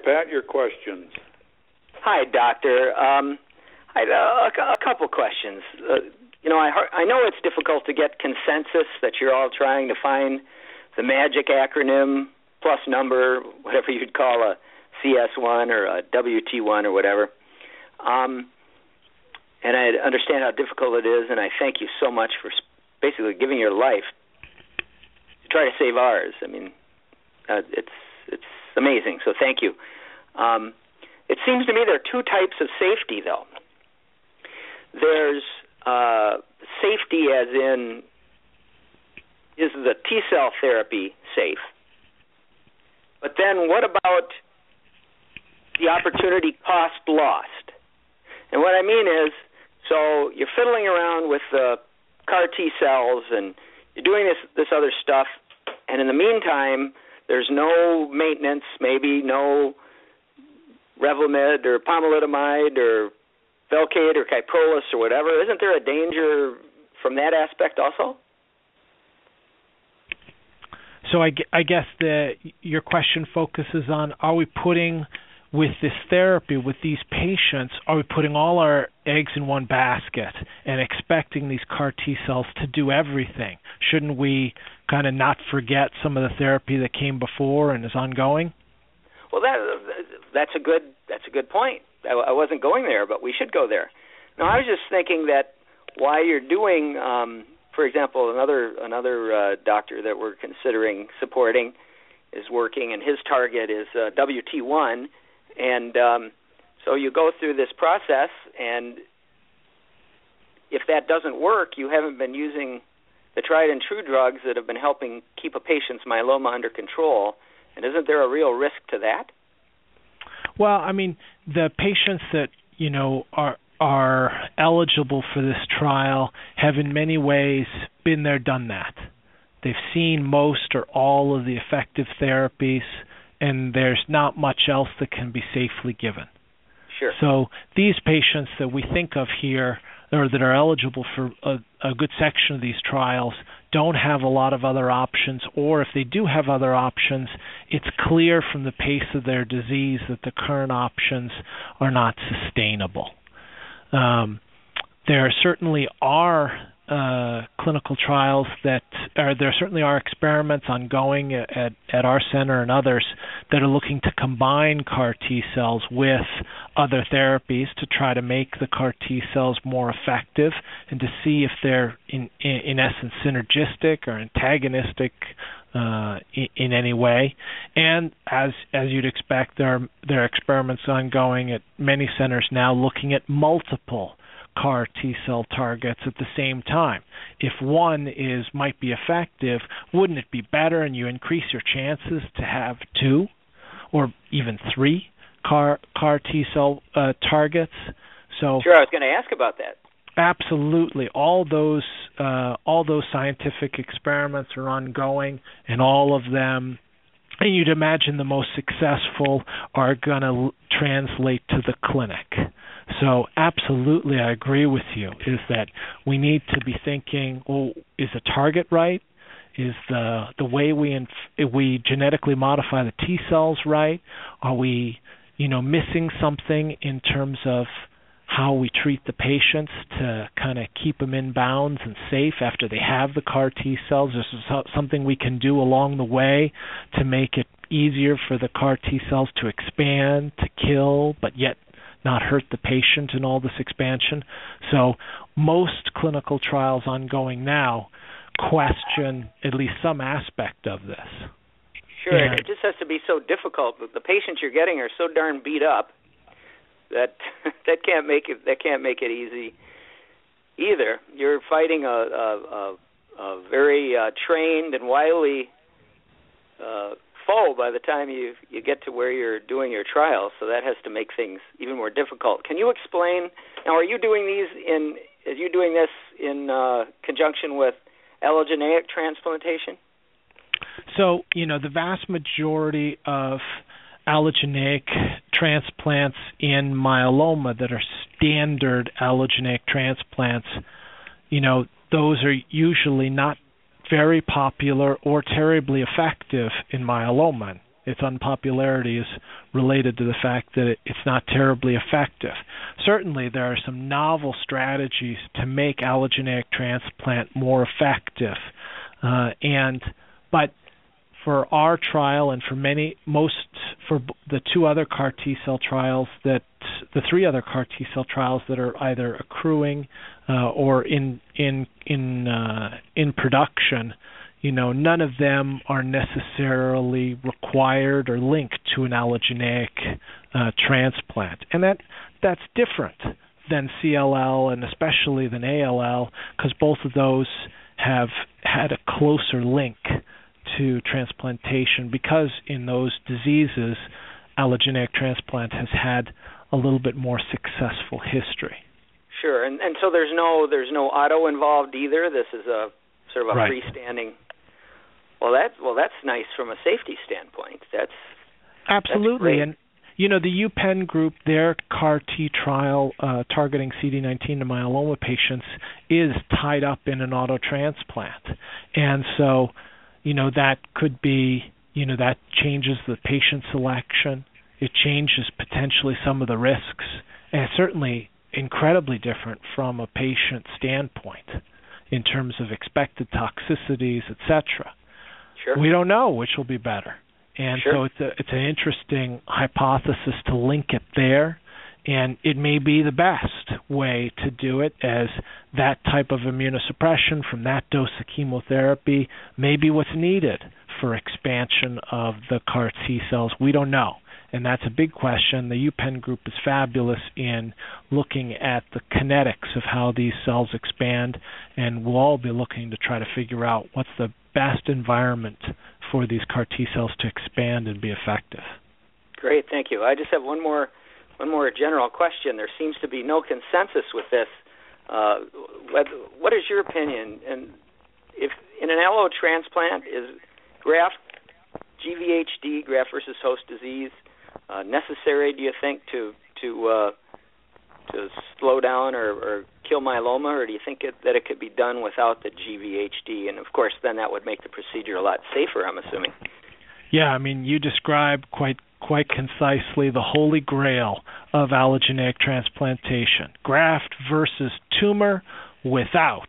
Pat, your questions. Hi, Doctor. I had a couple questions. I know it's difficult to get consensus that you're all trying to find the magic acronym plus number, whatever you'd call a CS1 or a WT1 or whatever. And I understand how difficult it is, and I thank you so much for basically giving your life to try to save ours. I mean, it's amazing, so thank you. It seems to me there are two types of safety, though. There's safety as in, is the T-cell therapy safe? But then what about the opportunity cost lost? And what I mean is, so you're fiddling around with the CAR T-cells and you're doing this other stuff, and in the meantime, there's no maintenance, maybe no Revlimid or pomalidomide or Velcade or Kyprolis or whatever. Isn't there a danger from that aspect also? So I guess your question focuses on, are we putting, with this therapy, with these patients, are we putting all our eggs in one basket and expecting these CAR T-cells to do everything? Shouldn't we kind of not forget some of the therapy that came before and is ongoing? Well, that's a good point. I wasn't going there, but we should go there. No, I was just thinking that while you're doing, for example, another doctor that we're considering supporting is working, and his target is WT1, and so you go through this process, and if that doesn't work, you haven't been using the tried and true drugs that have been helping keep a patient's myeloma under control. And isn't there a real risk to that? Well, I mean, the patients that, are eligible for this trial have in many ways been there, done that. They've seen most or all of the effective therapies, and there's not much else that can be safely given. Sure. So these patients that we think of here, or that are eligible for a good section of these trials, don't have a lot of other options, or if they do have other options, it's clear from the pace of their disease that the current options are not sustainable. There certainly are clinical trials there certainly are experiments ongoing at our center and others that are looking to combine CAR T-cells with other therapies to try to make the CAR T-cells more effective and to see if they're in essence synergistic or antagonistic in any way. And as you'd expect, there are experiments ongoing at many centers now looking at multiple CAR T-cell targets at the same time. If one might be effective, wouldn't it be better and you increase your chances to have 2 or even 3 CAR T-cell targets? So sure, I was going to ask about that. Absolutely. All those scientific experiments are ongoing, and all of them, and you'd imagine the most successful are going to translate to the clinic. So absolutely, I agree with you, is that we need to be thinking, is the target right? Is the way we genetically modify the T cells right? Are we, missing something in terms of how we treat the patients to kind of keep them in bounds and safe after they have the CAR T cells? Is there something we can do along the way to make it easier for the CAR T cells to expand, to kill, but yet not hurt the patient in all this expansion? So most clinical trials ongoing now question at least some aspect of this. Sure, and it just has to be so difficult. The patients you're getting are so darn beat up that can't make it easy either. You're fighting a very trained and wily foe by the time you get to where you're doing your trial, so that has to make things even more difficult. Can you explain, now are you doing this in conjunction with allogeneic transplantation? So, the vast majority of allogeneic transplants in myeloma that are standard allogeneic transplants, those are usually not very popular or terribly effective in myeloma. its unpopularity is related to the fact that it's not terribly effective. Certainly, there are some novel strategies to make allogeneic transplant more effective, but for our trial and for the two other CAR T cell trials the three other CAR T cell trials that are either accruing or in production, none of them are necessarily required or linked to an allogeneic transplant, and that's different than CLL and especially than ALL, because both of those have had a closer link to transplantation, because in those diseases allogeneic transplant has had a little bit more successful history. Sure, and so there's no auto involved either. This is a sort of a freestanding. Well, that's nice from a safety standpoint. That's absolutely. That's and the UPenn group, their CAR T trial targeting CD19 to myeloma patients is tied up in an auto transplant, and so that could be that changes the patient selection. It changes potentially some of the risks, and it's certainly incredibly different from a patient standpoint in terms of expected toxicities, etc. Sure. We don't know which will be better, and sure. so it's an interesting hypothesis to link it there, and it may be the best way to do it, as that type of immunosuppression from that dose of chemotherapy may be what's needed for expansion of the CAR T cells. We don't know. And that's a big question. The UPenn group is fabulous in looking at the kinetics of how these cells expand, and we'll all be looking to try to figure out what's the best environment for these CAR T cells to expand and be effective. Great, thank you. I just have one more general question. There seems to be no consensus with this. What is your opinion? And if in an allo transplant, is GVHD, graft versus host disease, necessary, do you think, to slow down or kill myeloma, or do you think that it could be done without the GVHD? And of course, then that would make the procedure a lot safer, I'm assuming. Yeah, I mean, you described quite concisely the holy grail of allogeneic transplantation: graft versus tumor without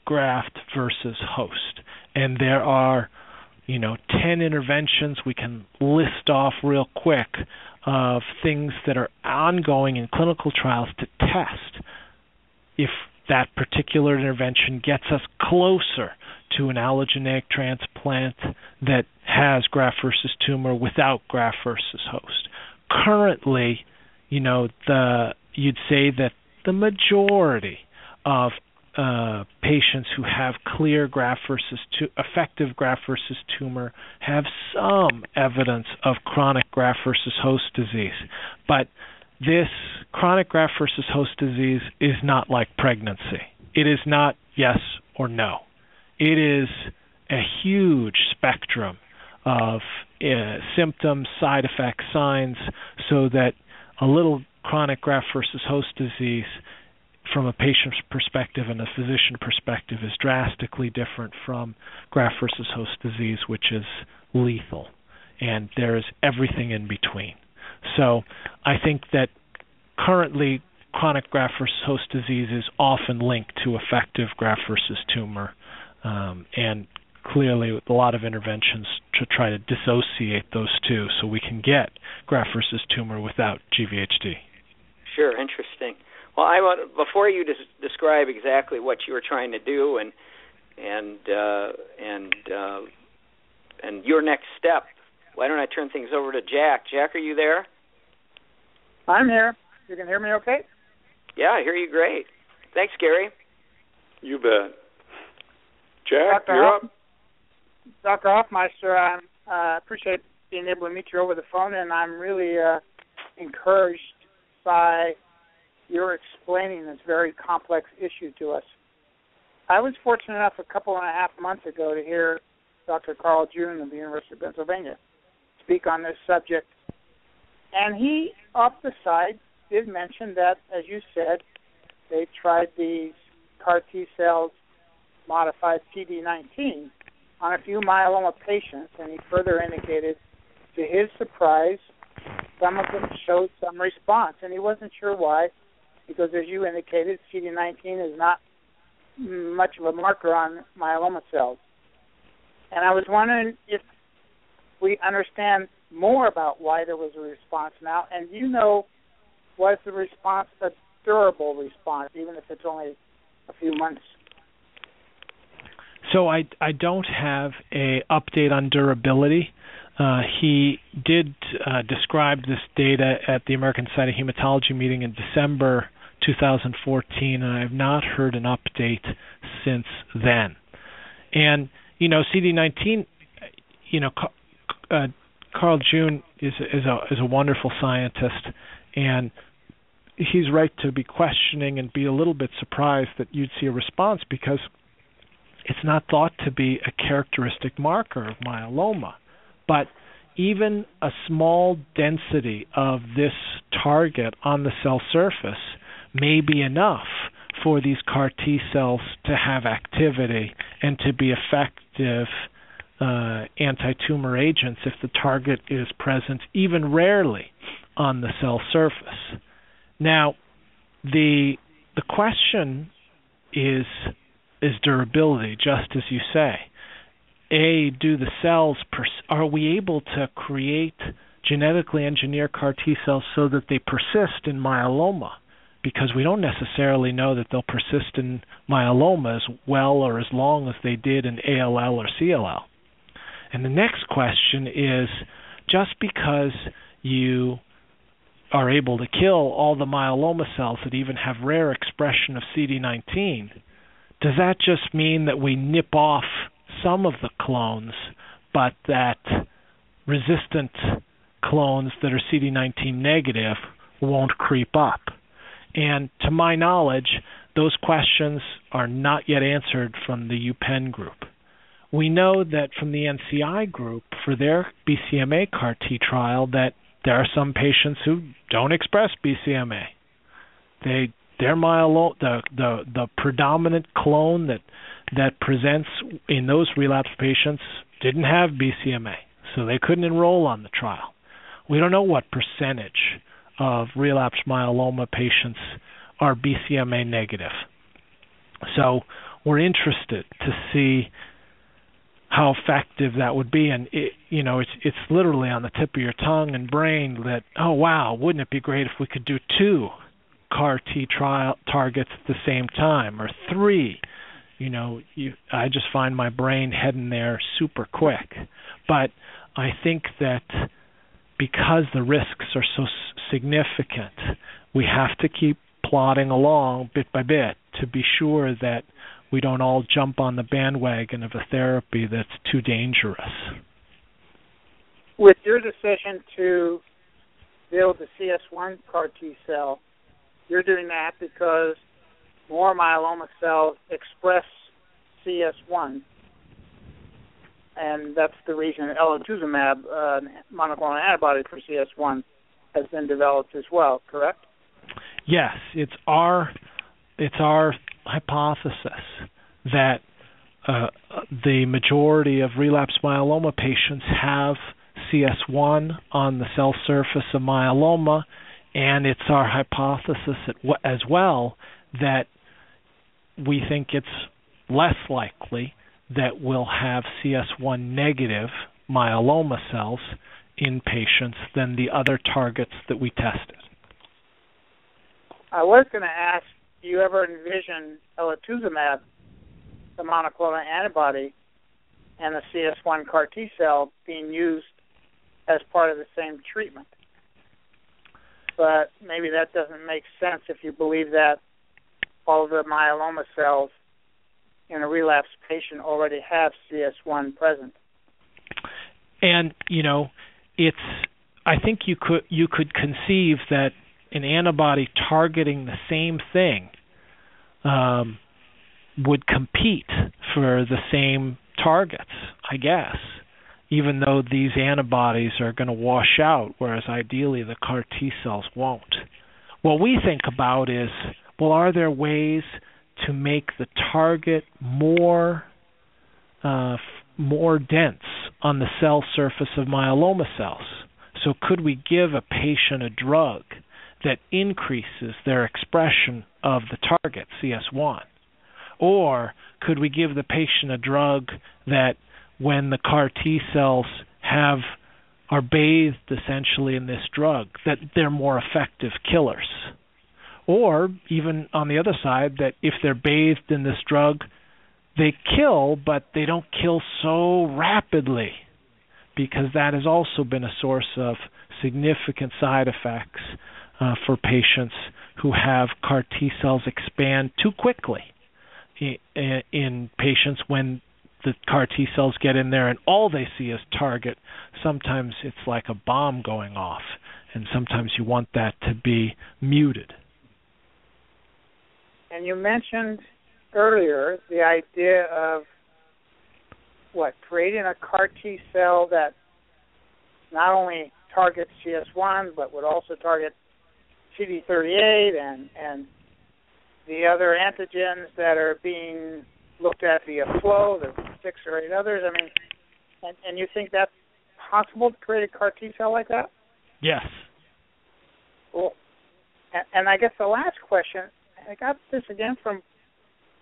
graft versus host. And there are 10 interventions we can list off real quick of things that are ongoing in clinical trials to test if that particular intervention gets us closer to an allogeneic transplant that has graft versus tumor without graft versus host. Currently, you'd say that the majority of patients who have clear effective graft versus tumor have some evidence of chronic graft versus host disease. But this chronic graft versus host disease is not like pregnancy. It is not yes or no. It is a huge spectrum of symptoms, side effects, signs, so that a little chronic graft versus host disease from a patient's perspective and a physician perspective is drastically different from graft versus host disease, which is lethal. And there is everything in between. So I think that currently chronic graft versus host disease is often linked to effective graft versus tumor, and clearly with a lot of interventions to try to dissociate those two so we can get graft versus tumor without GVHD. Sure, interesting. Well, I want, before you describe exactly what you were trying to do and your next step, why don't I turn things over to Jack? Jack, are you there? I'm here. You can hear me okay? Yeah, I hear you great. Thanks, Gary. You bet. Jack, you're up. Dr. Hofmeister, I appreciate being able to meet you over the phone, and I'm really encouraged by your explaining this very complex issue to us. I was fortunate enough a couple and a half months ago to hear Dr. Carl June of the University of Pennsylvania speak on this subject, and he, off the side, did mention that, as you said, they tried these CAR T cells modified CD19 on a few myeloma patients, and he further indicated to his surprise, some of them showed some response, and he wasn't sure why, because as you indicated, CD19 is not much of a marker on myeloma cells. And I was wondering if we understand more about why there was a response now, and was the response a durable response, even if it's only a few months? So I don't have an update on durability. He did describe this data at the American Society of Hematology meeting in December 2014, and I have not heard an update since then. And, CD19, Carl June is a wonderful scientist, and he's right to be questioning and be a little bit surprised that you'd see a response, because it's not thought to be a characteristic marker of myeloma. But even a small density of this target on the cell surface may be enough for these CAR T cells to have activity and to be effective anti-tumor agents if the target is present, even rarely, on the cell surface. Now, the question is durability, just as you say. Do the cells, are we able to create genetically engineered CAR T cells so that they persist in myeloma? Because we don't necessarily know that they'll persist in myeloma as well or as long as they did in ALL or CLL. And the next question is, just because you are able to kill all the myeloma cells that even have rare expression of CD19, does that just mean that we nip off some of the clones, but that resistant clones that are CD19 negative won't creep up? And to my knowledge, those questions are not yet answered from the UPenn group. We know that from the NCI group, for their BCMA CAR T trial, that there are some patients who don't express BCMA. Their myeloma, the predominant clone that presents in those relapsed patients didn't have BCMA, so they couldn't enroll on the trial. We don't know what percentage of relapsed myeloma patients are BCMA negative. So we're interested to see how effective that would be, and it's literally on the tip of your tongue and brain that, oh wow, wouldn't it be great if we could do 2 CAR T trial targets at the same time, or 3? I just find my brain heading there super quick. But I think that because the risks are so significant, we have to keep plodding along bit by bit to be sure that we don't all jump on the bandwagon of a therapy that's too dangerous. With your decision to build the CS1 CAR T cell, you're doing that because more myeloma cells express CS1, and that's the reason elotuzumab, monoclonal antibody for CS1, has been developed as well, correct? Yes, it's our hypothesis that the majority of relapsed myeloma patients have CS1 on the cell surface of myeloma, and it's our hypothesis as well that we think it's less likely that we'll have CS1 negative myeloma cells in patients than the other targets that we tested. I was going to ask, do you ever envision elotuzumab, the monoclonal antibody, and the CS1 CAR T cell being used as part of the same treatment? But maybe that doesn't make sense if you believe that all of the myeloma cells in a relapsed patient already have CS1 present. And I think you could conceive that an antibody targeting the same thing would compete for the same targets, I guess, even though these antibodies are going to wash out, whereas ideally the CAR T cells won't. What we think about is, well, are there ways to make the target more dense on the cell surface of myeloma cells. So could we give a patient a drug that increases their expression of the target, CS1? Or could we give the patient a drug that when the CAR T cells are bathed essentially in this drug, that they're more effective killers? Or even on the other side, that if they're bathed in this drug, they kill, but they don't kill so rapidly, because that has also been a source of significant side effects for patients who have CAR T cells expand too quickly in patients when the CAR T cells get in there and all they see is target. Sometimes it's like a bomb going off, and sometimes you want that to be muted. And you mentioned earlier the idea of creating a CAR T cell that not only targets CS1 but would also target CD38 and the other antigens that are being looked at via flow, the 6 or 8 others. I mean, and you think that's possible to create a CAR T cell like that? Yes. Cool. And I guess the last question, I got this again from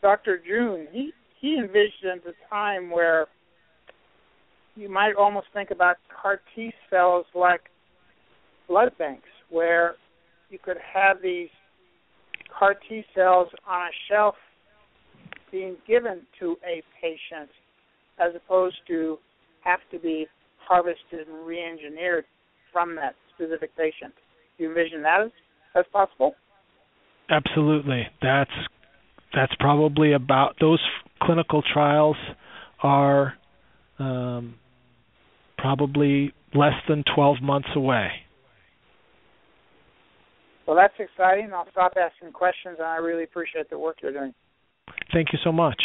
Dr. June. He envisioned a time where you might almost think about CAR T cells like blood banks, where you could have these CAR T cells on a shelf being given to a patient as opposed to have to be harvested and re-engineered from that specific patient. Do you envision that as possible? Absolutely. That's probably about, those clinical trials are probably less than 12 months away. Well, that's exciting. I'll stop asking questions, and I really appreciate the work you're doing. Thank you so much.